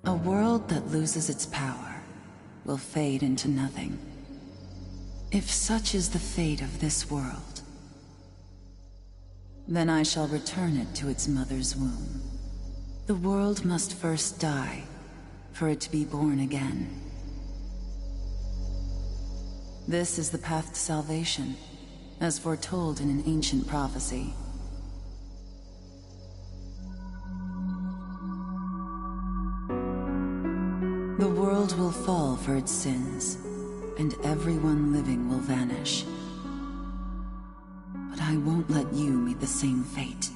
A world that loses its power will fade into nothing. If such is the fate of this world, then I shall return it to its mother's womb. The world must first die for it to be born again. This is the path to salvation, as foretold in an ancient prophecy. The world will fall for its sins, and everyone living will vanish. But I won't let you meet the same fate.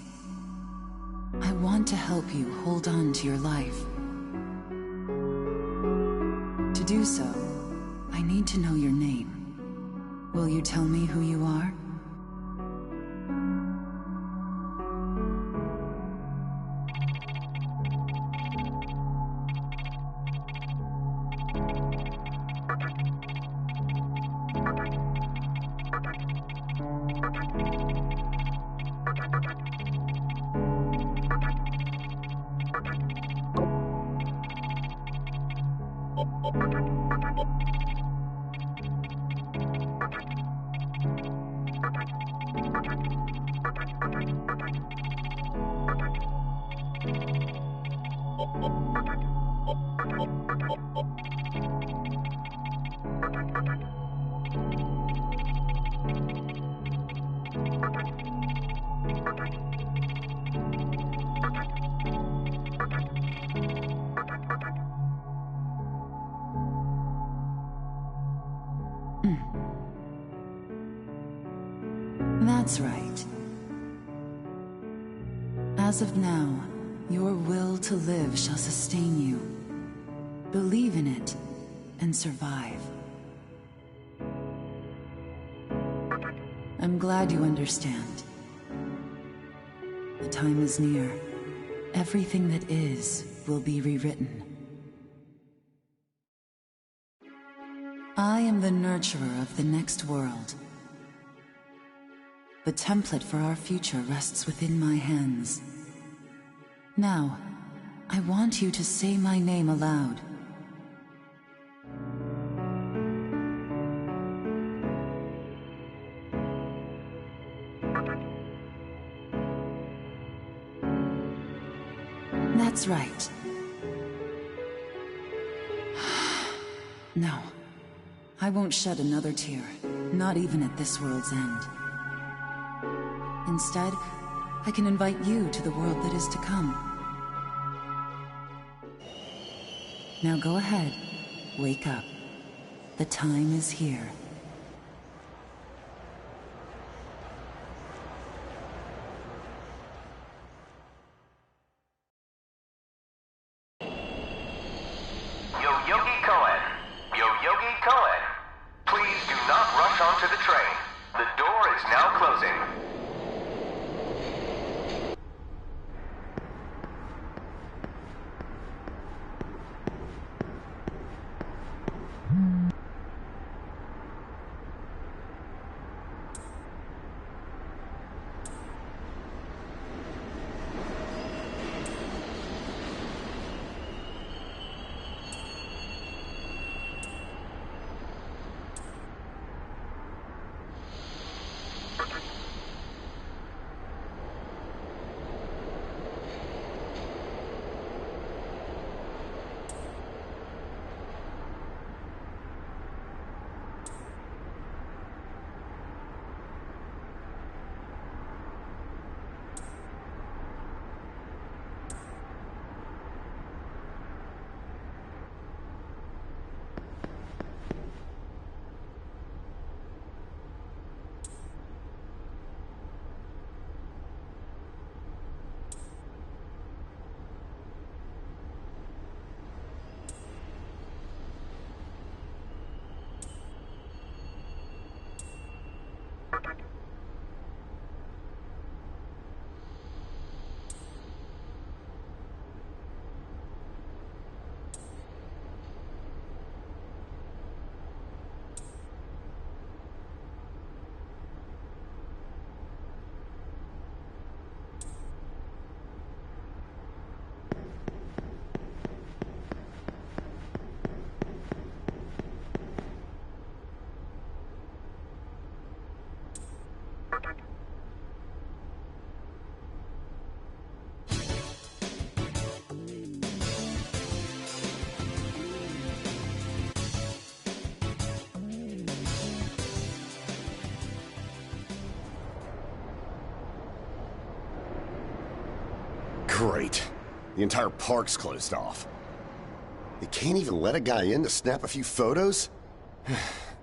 I want to help you hold on to your life. To do so, I need to know your name. Will you tell me who you are? That's right. As of now, your will to live shall sustain you. Believe in it, and survive. I'm glad you understand. The time is near. Everything that is will be rewritten. I am the nurturer of the next world. The template for our future rests within my hands. Now, I want you to say my name aloud. That's right. No. I won't shed another tear, not even at this world's end. Instead, I can invite you to the world that is to come. Now go ahead, wake up. The time is here. Yogi Cohen. Yogi Cohen. Please do not rush onto the train. The door is now closing. Great. The entire park's closed off. They can't even let a guy in to snap a few photos?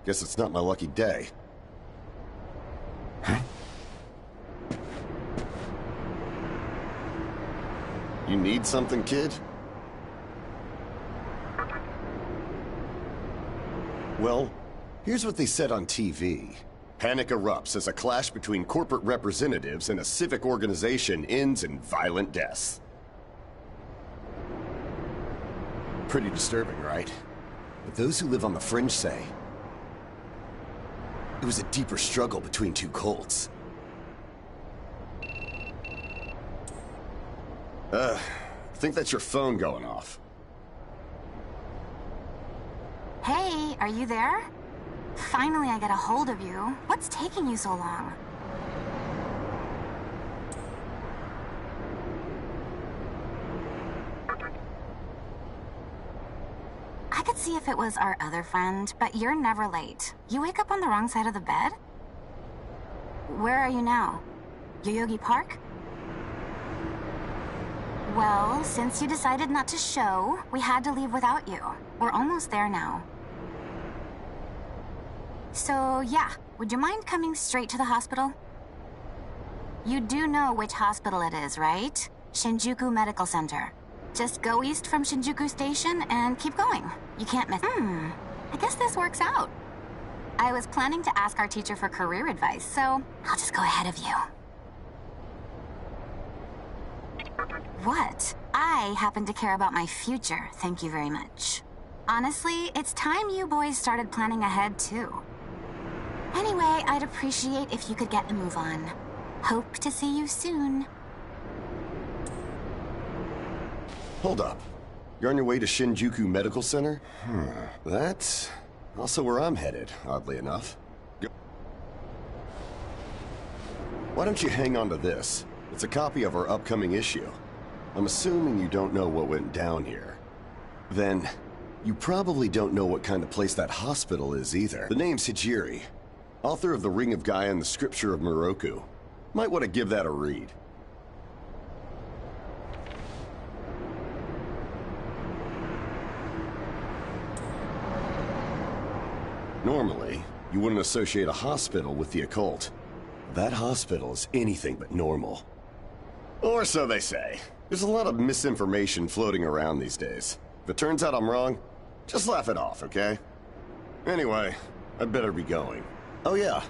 Guess it's not my lucky day. Huh? You need something, kid? Well, here's what they said on TV. Panic erupts as a clash between corporate representatives and a civic organization ends in violent deaths. Pretty disturbing, right? But those who live on the fringe say it was a deeper struggle between two cults. I think that's your phone going off. Hey, are you there? Finally, I get a hold of you. What's taking you so long? I could see if it was our other friend, but you're never late. You wake up on the wrong side of the bed? Where are you now? Yoyogi Park? Well, since you decided not to show, we had to leave without you. We're almost there now. So, yeah, would you mind coming straight to the hospital? You do know which hospital it is, right? Shinjuku Medical Center. Just go east from Shinjuku Station and keep going. You can't miss. I guess this works out. I was planning to ask our teacher for career advice, so I'll just go ahead of you. What? I happen to care about my future, thank you very much. Honestly, it's time you boys started planning ahead, too. Anyway, I'd appreciate if you could get a move on. Hope to see you soon. Hold up. You're on your way to Shinjuku Medical Center? That's also where I'm headed, oddly enough. Why don't you hang on to this? It's a copy of our upcoming issue. I'm assuming you don't know what went down here. Then, you probably don't know what kind of place that hospital is either. The name's Hijiri, author of The Ring of Gaia and the Scripture of Moroku. Might want to give that a read. Normally, you wouldn't associate a hospital with the occult. That hospital is anything but normal. Or so they say. There's a lot of misinformation floating around these days. If it turns out I'm wrong, just laugh it off, okay? Anyway, I'd better be going. Oh yeah,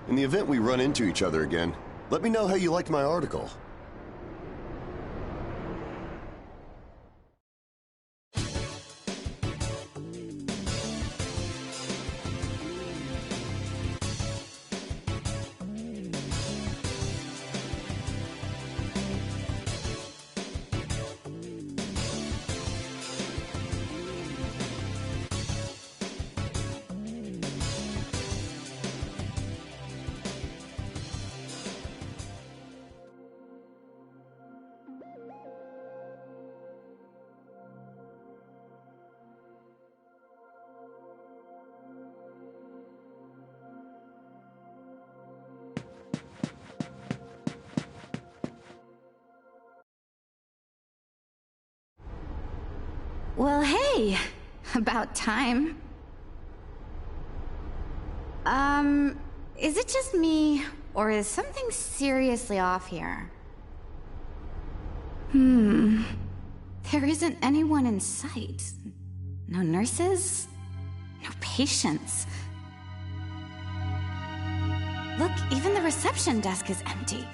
in the event we run into each other again, let me know how you liked my article. Well, hey, about time. Is it just me, or is something seriously off here? There isn't anyone in sight. No nurses, no patients. Look, even the reception desk is empty.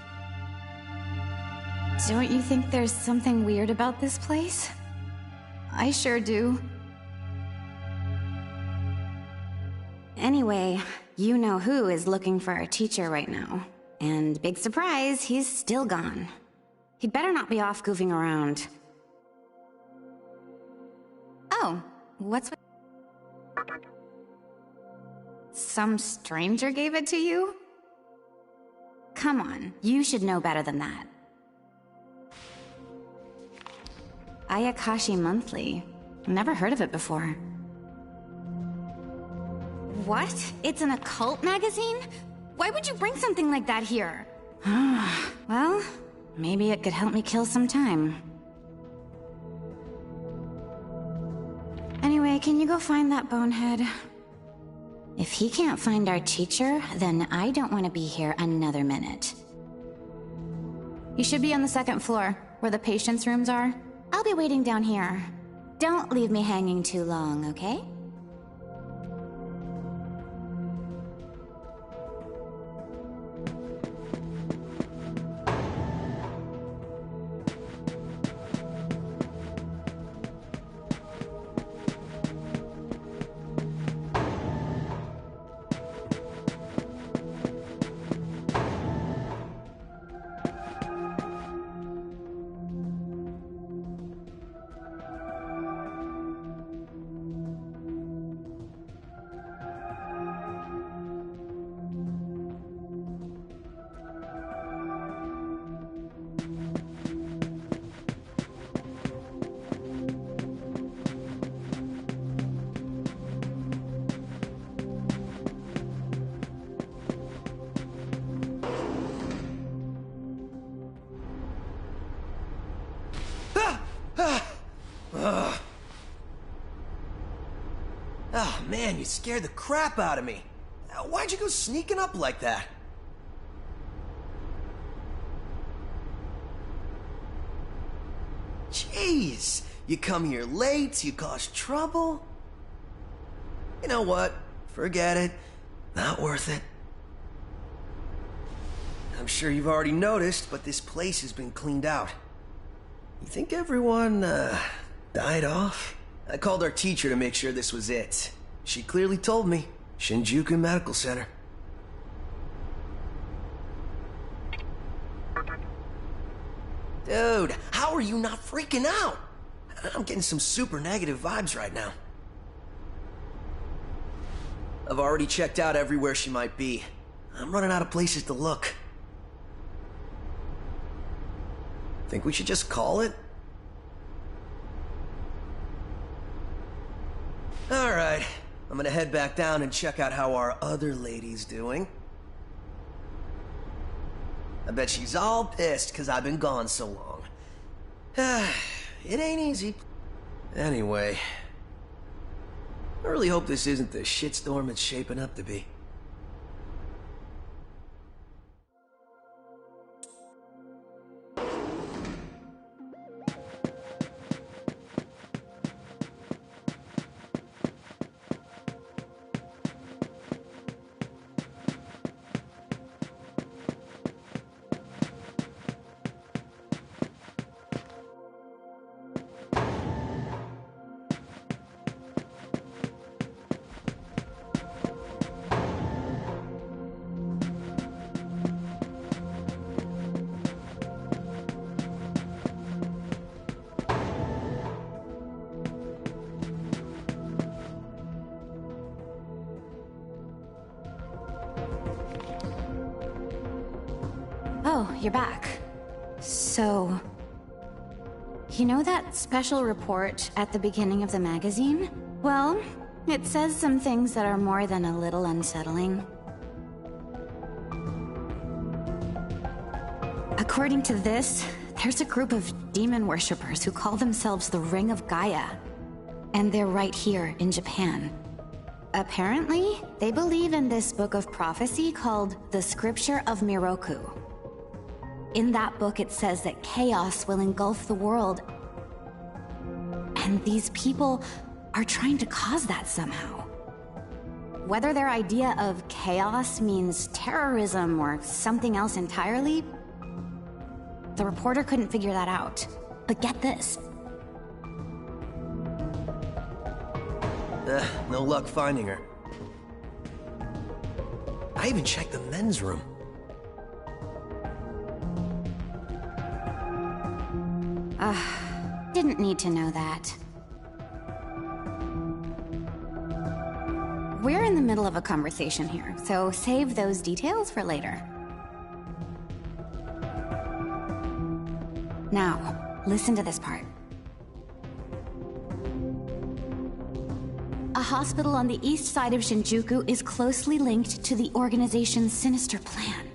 Don't you think there's something weird about this place? I sure do. Anyway, you know who is looking for our teacher right now. And big surprise, he's still gone. He'd better not be off goofing around. Oh, what's with... Some stranger gave it to you? Come on, you should know better than that. Ayakashi Monthly. Never heard of it before. What? It's an occult magazine? Why would you bring something like that here? Well, maybe it could help me kill some time. Anyway, can you go find that bonehead? If he can't find our teacher, then I don't want to be here another minute. You should be on the second floor, where the patients' rooms are. I'll be waiting down here. Don't leave me hanging too long, okay? Oh man, you scared the crap out of me. Why'd you go sneaking up like that? Jeez, you come here late, you cause trouble. You know what? Forget it. Not worth it. I'm sure you've already noticed, but this place has been cleaned out. You think everyone, died off? I called our teacher to make sure this was it. She clearly told me. Shinjuku Medical Center. Dude, how are you not freaking out? I'm getting some super negative vibes right now. I've already checked out everywhere she might be. I'm running out of places to look. Think we should just call it? Alright, I'm gonna head back down and check out how our other lady's doing. I bet she's all pissed because I've been gone so long. It ain't easy. Anyway, I really hope this isn't the shitstorm it's shaping up to be. Oh, you're back. So... You know that special report at the beginning of the magazine? Well, it says some things that are more than a little unsettling. According to this, there's a group of demon worshippers who call themselves the Ring of Gaia. And they're right here in Japan. Apparently, they believe in this book of prophecy called the Scripture of Miroku. In that book, it says that chaos will engulf the world. And these people are trying to cause that somehow. Whether their idea of chaos means terrorism or something else entirely, the reporter couldn't figure that out. But get this. No luck finding her. I even checked the men's room. Didn't need to know that. We're in the middle of a conversation here, so save those details for later. Now, listen to this part. A hospital on the east side of Shinjuku is closely linked to the organization's sinister plan.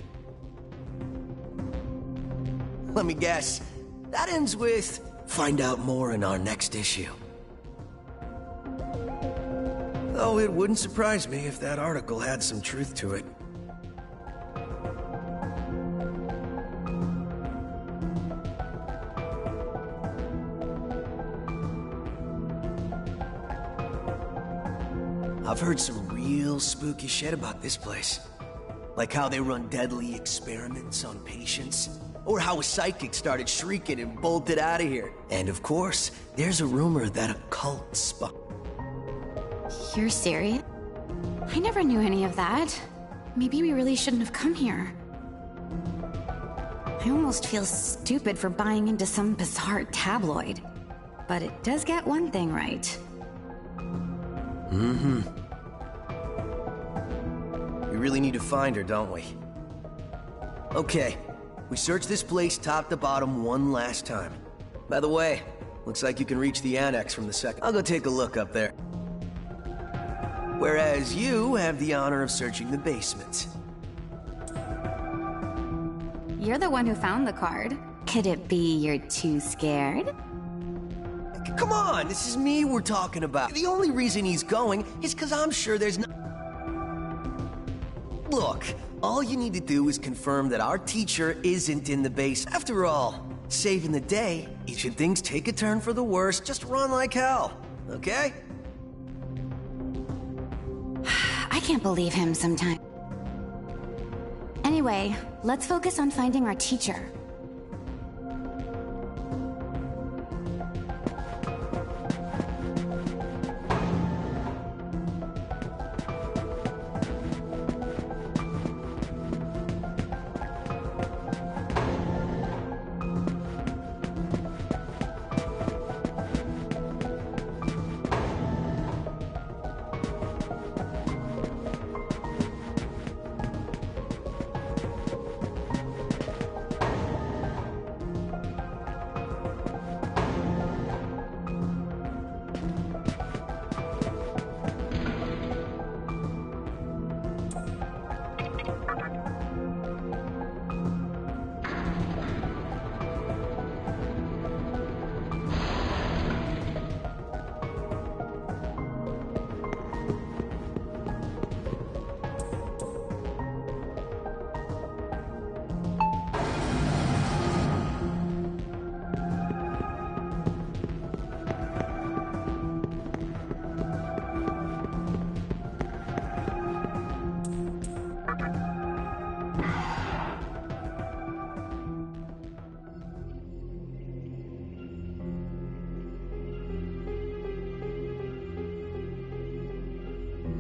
Let me guess. That ends with, find out more in our next issue. Though it wouldn't surprise me if that article had some truth to it. I've heard some real spooky shit about this place. Like how they run deadly experiments on patients. Or how a psychic started shrieking and bolted out of here. And of course, there's a rumor that a cult spot. You're serious? I never knew any of that. Maybe we really shouldn't have come here. I almost feel stupid for buying into some bizarre tabloid. But it does get one thing right. Mm-hmm. We really need to find her, don't we? Okay. We search this place top to bottom one last time. By the way, looks like you can reach the annex from the second. I'll go take a look up there. Whereas you have the honor of searching the basement. You're the one who found the card. Could it be you're too scared? Come on, this is me we're talking about. The only reason he's going is because I'm sure there's no... Look, all you need to do is confirm that our teacher isn't in the base. After all, saving the day, should things take a turn for the worse, just run like hell, okay? I can't believe him sometimes. Anyway, let's focus on finding our teacher.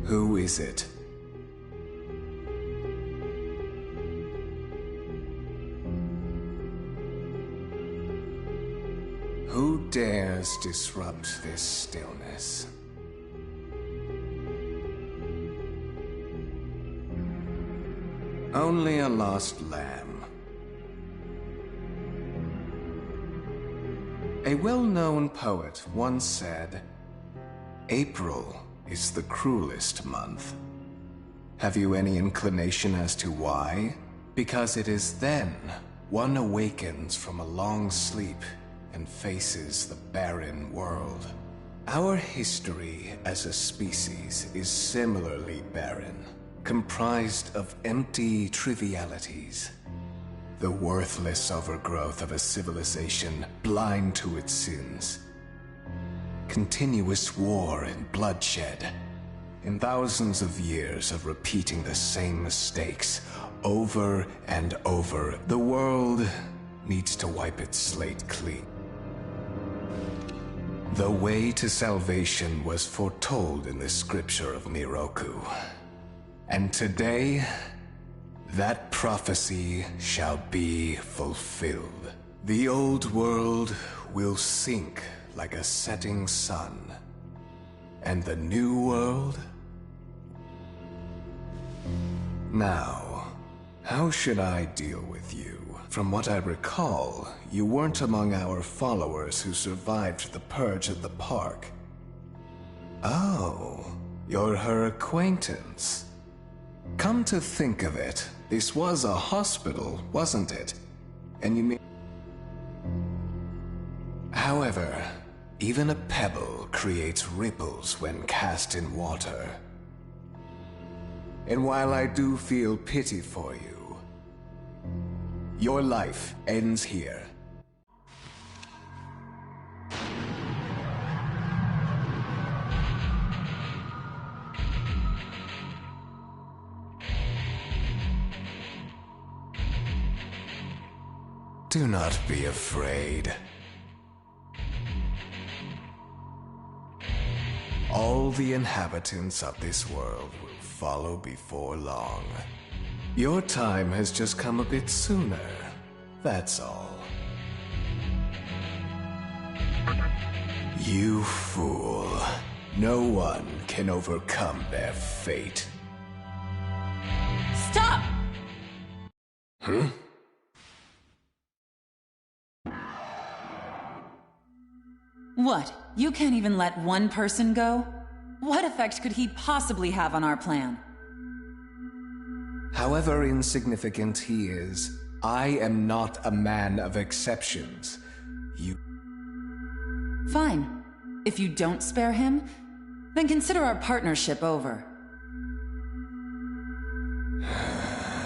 Who is it? Who dares disrupt this stillness? Only a lost lamb. A well-known poet once said, "April is the cruelest month." Have you any inclination as to why? Because it is then one awakens from a long sleep and faces the barren world. Our history as a species is similarly barren, comprised of empty trivialities. The worthless overgrowth of a civilization blind to its sins. Continuous war and bloodshed. In thousands of years of repeating the same mistakes over and over, the world needs to wipe its slate clean. The way to salvation was foretold in the scripture of Miroku. And today, that prophecy shall be fulfilled. The old world will sink like a setting sun. And the new world? Now, how should I deal with you? From what I recall, you weren't among our followers who survived the purge at the park. Oh, you're her acquaintance. Come to think of it, this was a hospital, wasn't it? And you mean... However, even a pebble creates ripples when cast in water. And while I do feel pity for you, your life ends here. Do not be afraid. All the inhabitants of this world will follow before long. Your time has just come a bit sooner, that's all. You fool. No one can overcome their fate. Stop! Huh? What? You can't even let one person go? What effect could he possibly have on our plan? However insignificant he is, I am not a man of exceptions. You... Fine. If you don't spare him, then consider our partnership over.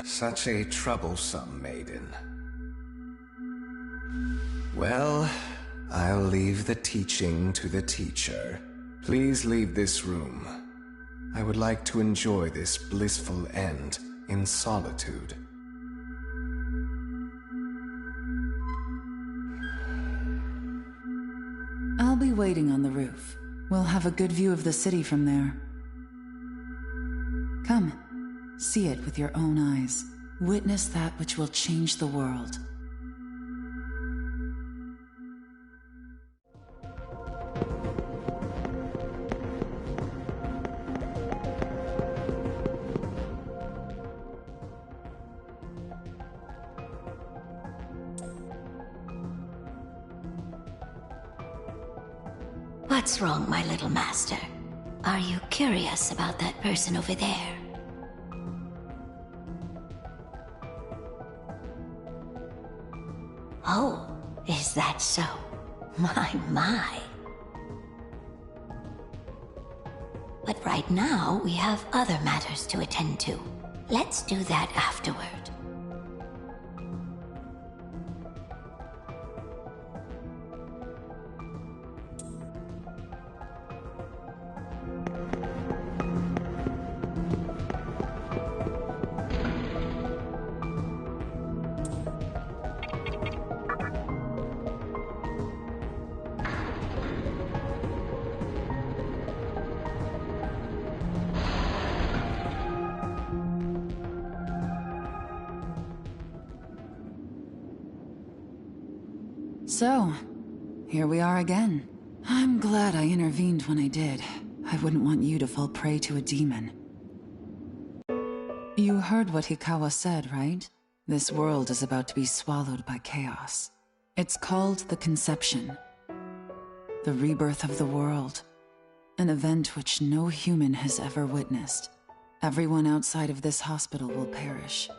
Such a troublesome maiden. Well, I'll leave the teaching to the teacher. Please leave this room. I would like to enjoy this blissful end in solitude. I'll be waiting on the roof. We'll have a good view of the city from there. Come, see it with your own eyes. Witness that which will change the world. What's wrong, my little master? Are you curious about that person over there? Oh, is that so? My. But right now, we have other matters to attend to. Let's do that afterward. So, here we are again. I'm glad I intervened when I did. I wouldn't want you to fall prey to a demon. You heard what Hikawa said, right? This world is about to be swallowed by chaos. It's called the Conception. The rebirth of the world. An event which no human has ever witnessed. Everyone outside of this hospital will perish.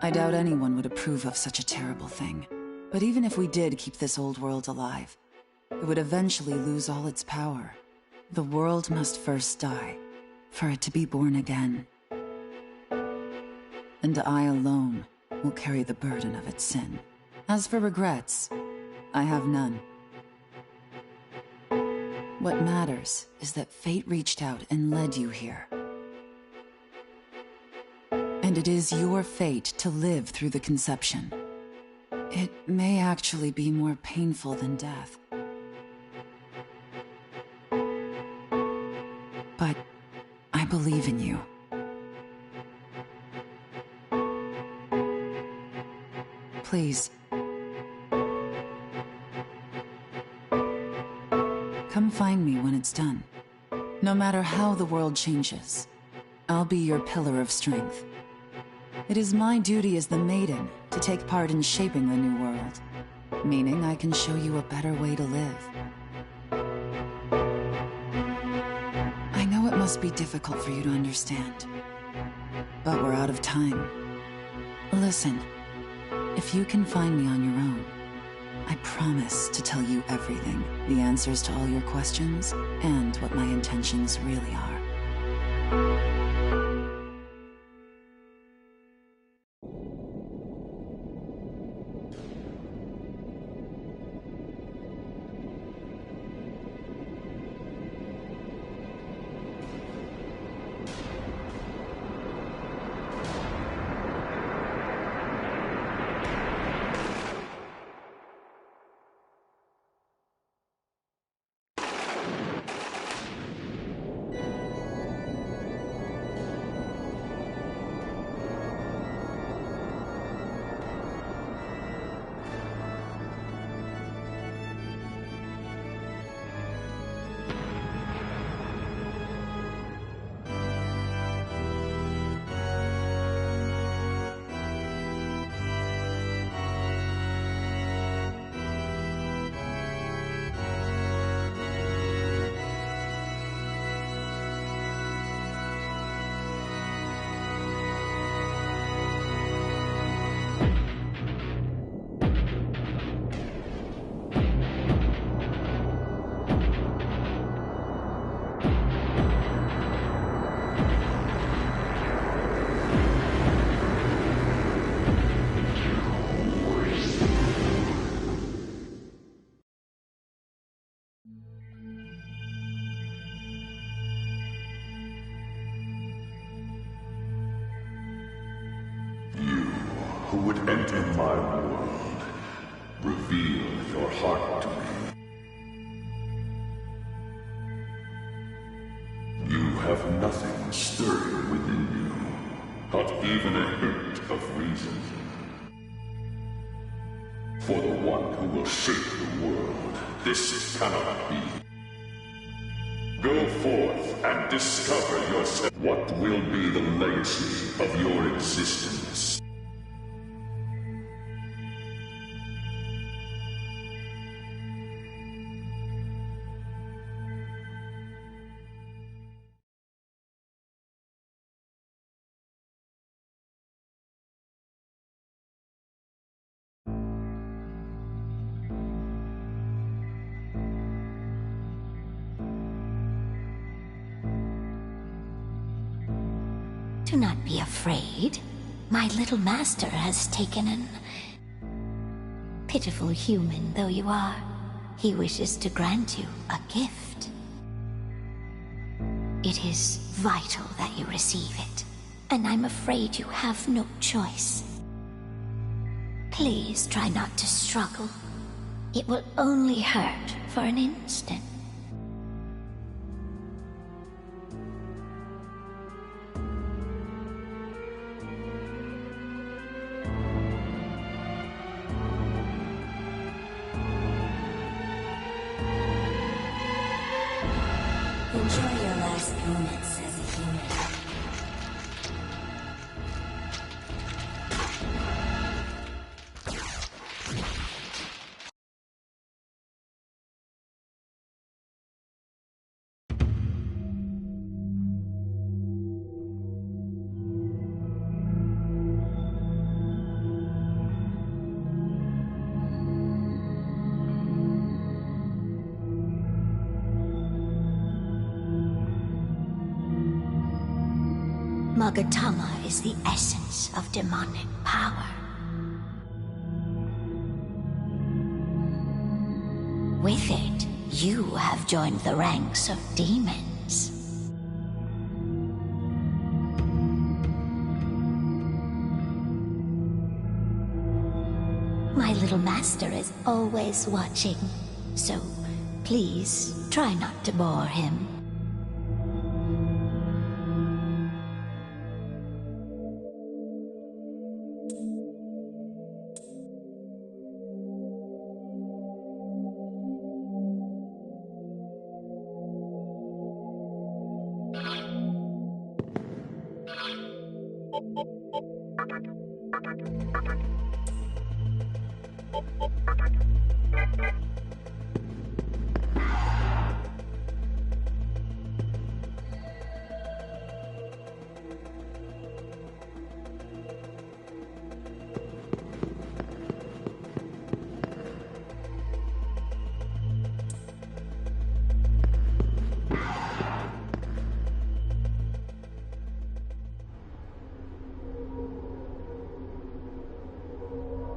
I doubt anyone would approve of such a terrible thing. But even if we did keep this old world alive, it would eventually lose all its power. The world must first die, for it to be born again. And I alone will carry the burden of its sin. As for regrets, I have none. What matters is that fate reached out and led you here. And it is your fate to live through the Conception. It may actually be more painful than death. But I believe in you. Please. Come find me when it's done. No matter how the world changes, I'll be your pillar of strength. It is my duty as the Maiden to take part in shaping the new world, meaning I can show you a better way to live. I know it must be difficult for you to understand, but we're out of time. Listen, if you can find me on your own, I promise to tell you everything, the answers to all your questions, and what my intentions really are. Who would enter my world, reveal your heart to me. You have nothing stirring within you, not even a hint of reason. For the one who will shape the world, this cannot be. Go forth and discover yourself. What will be the legacy of your existence? Do not be afraid. My little master has taken an... Pitiful human though you are, he wishes to grant you a gift. It is vital that you receive it, and I'm afraid you have no choice. Please try not to struggle. It will only hurt for an instant. Enjoy your last moments as a human. Magatama is the essence of demonic power. With it, you have joined the ranks of demons. My little master is always watching, so please try not to bore him.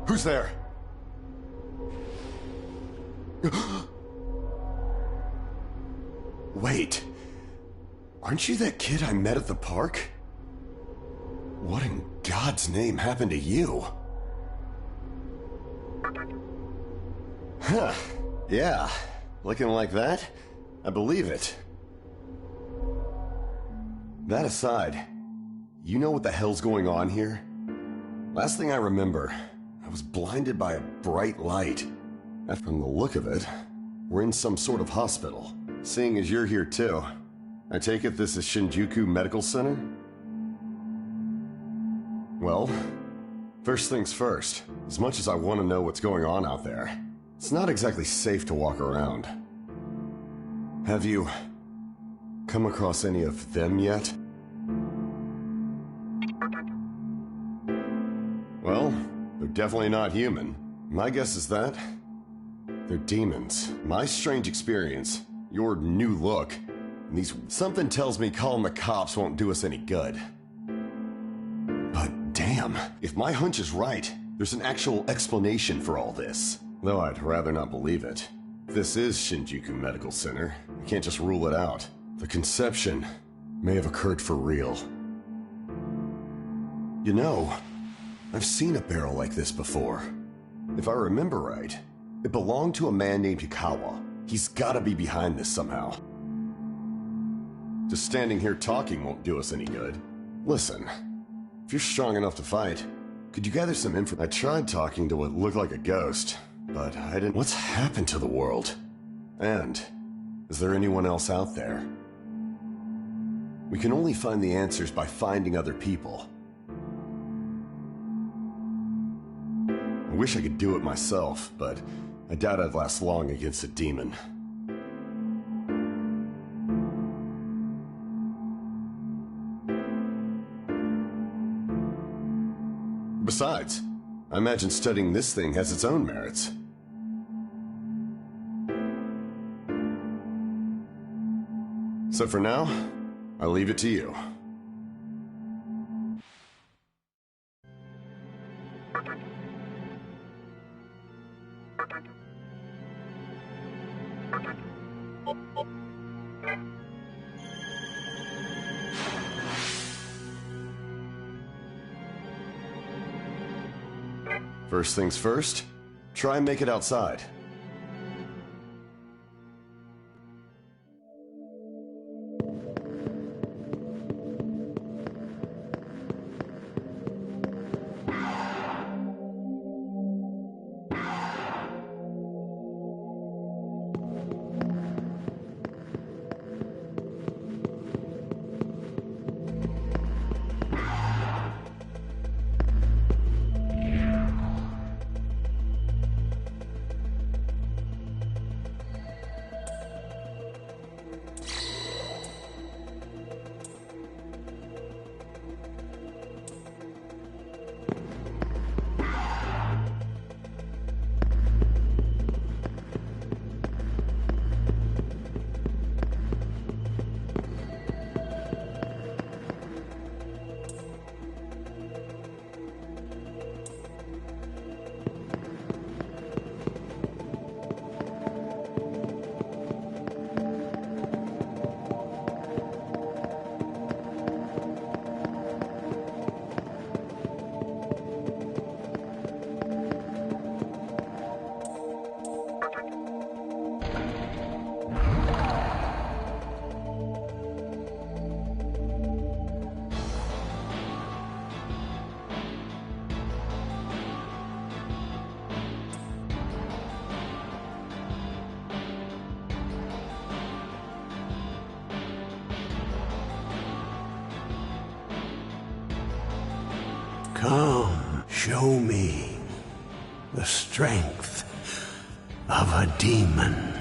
Who's there? Wait. Aren't you that kid I met at the park? What in God's name happened to you? Huh. Yeah. Looking like that? I believe it. That aside, you know what the hell's going on here? Last thing I remember, I was blinded by a bright light. And from the look of it, we're in some sort of hospital. Seeing as you're here too, I take it this is Shinjuku Medical Center? Well, first things first, as much as I want to know what's going on out there, it's not exactly safe to walk around. Have you come across any of them yet? Well, they're definitely not human. My guess is that they're demons. My strange experience, your new look, and these... Something tells me calling the cops won't do us any good. But damn, if my hunch is right, there's an actual explanation for all this. Though I'd rather not believe it. If this is Shinjuku Medical Center, I can't just rule it out. The conception may have occurred for real. You know, I've seen a barrel like this before. If I remember right, it belonged to a man named Yukawa. He's gotta be behind this somehow. Just standing here talking won't do us any good. Listen, if you're strong enough to fight, could you gather some info? I tried talking to what looked like a ghost, but I didn't... What's happened to the world? And is there anyone else out there? We can only find the answers by finding other people. I wish I could do it myself, but I doubt I'd last long against a demon. Besides, I imagine studying this thing has its own merits. So for now, I'll leave it to you. First things first, try and make it outside. Come, show me the strength of a demon.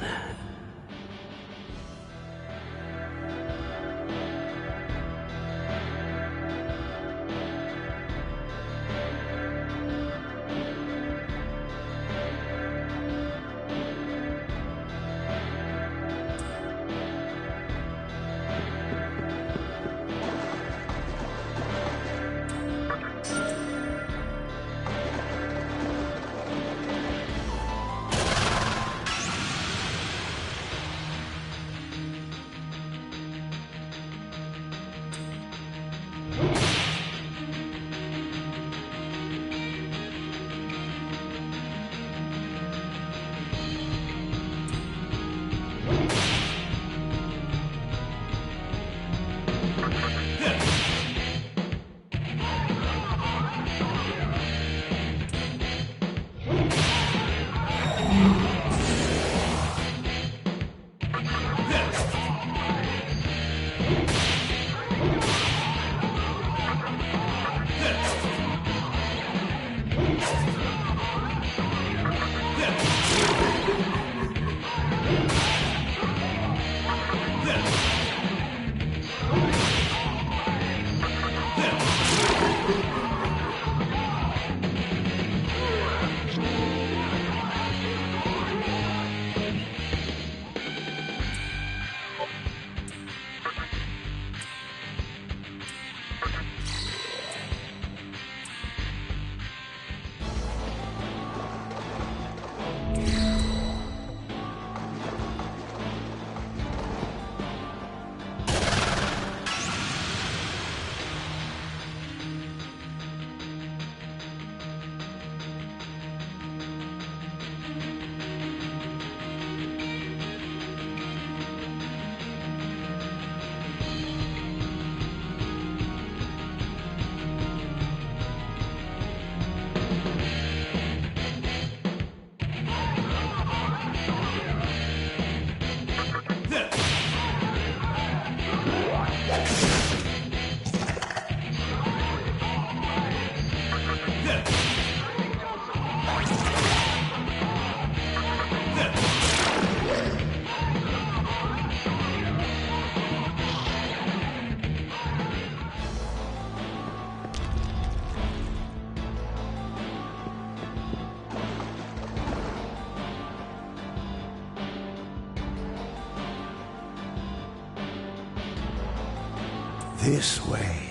This way.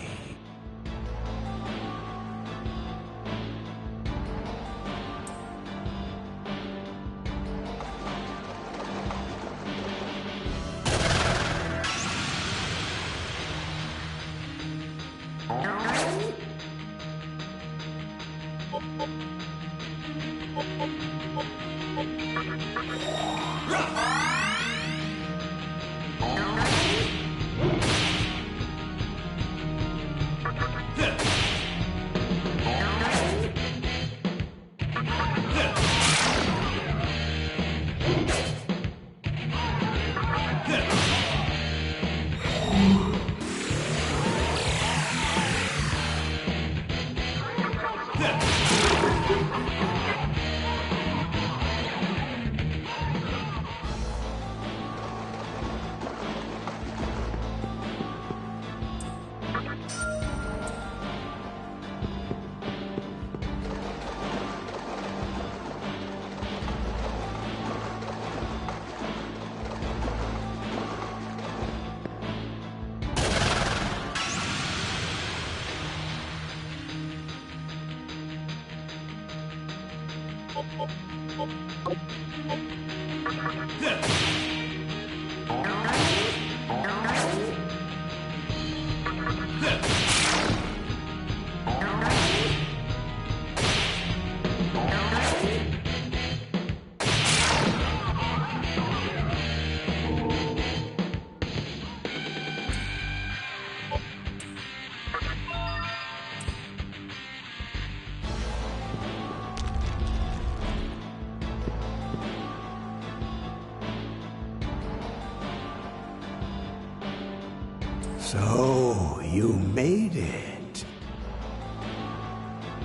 So, you made it.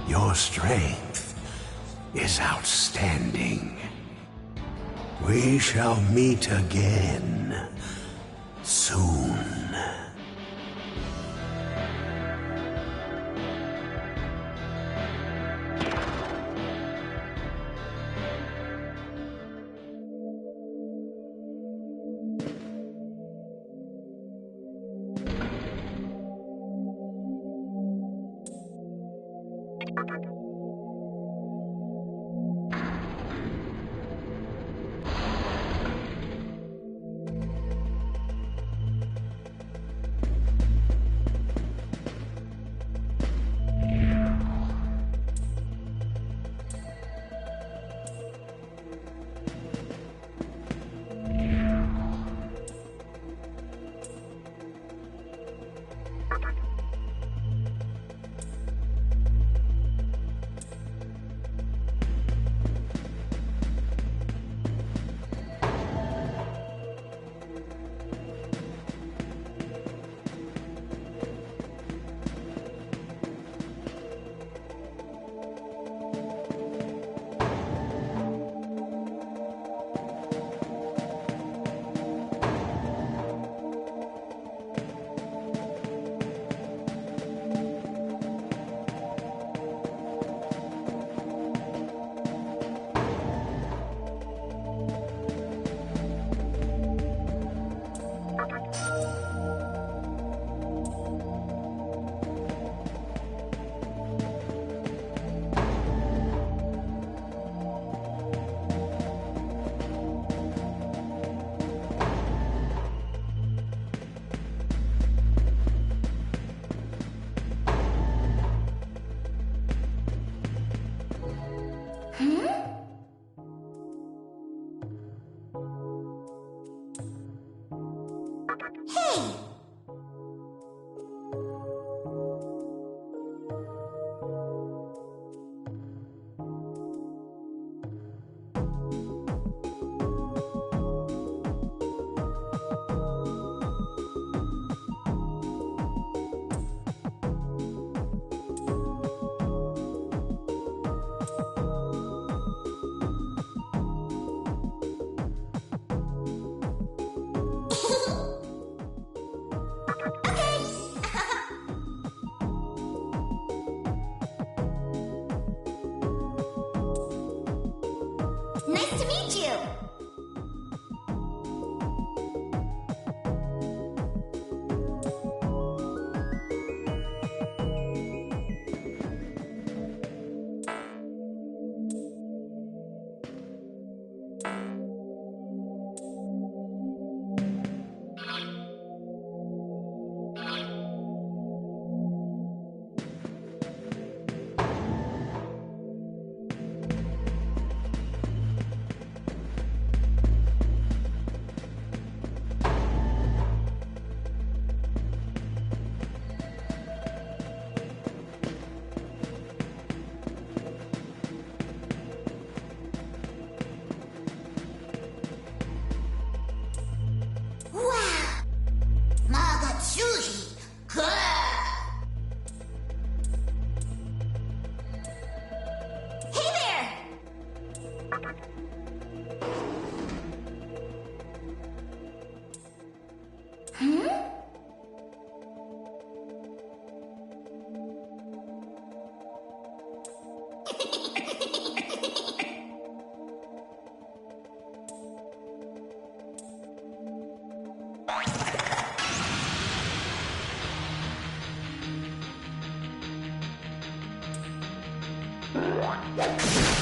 Your strength is outstanding. We shall meet again soon. Nice to meet you! What?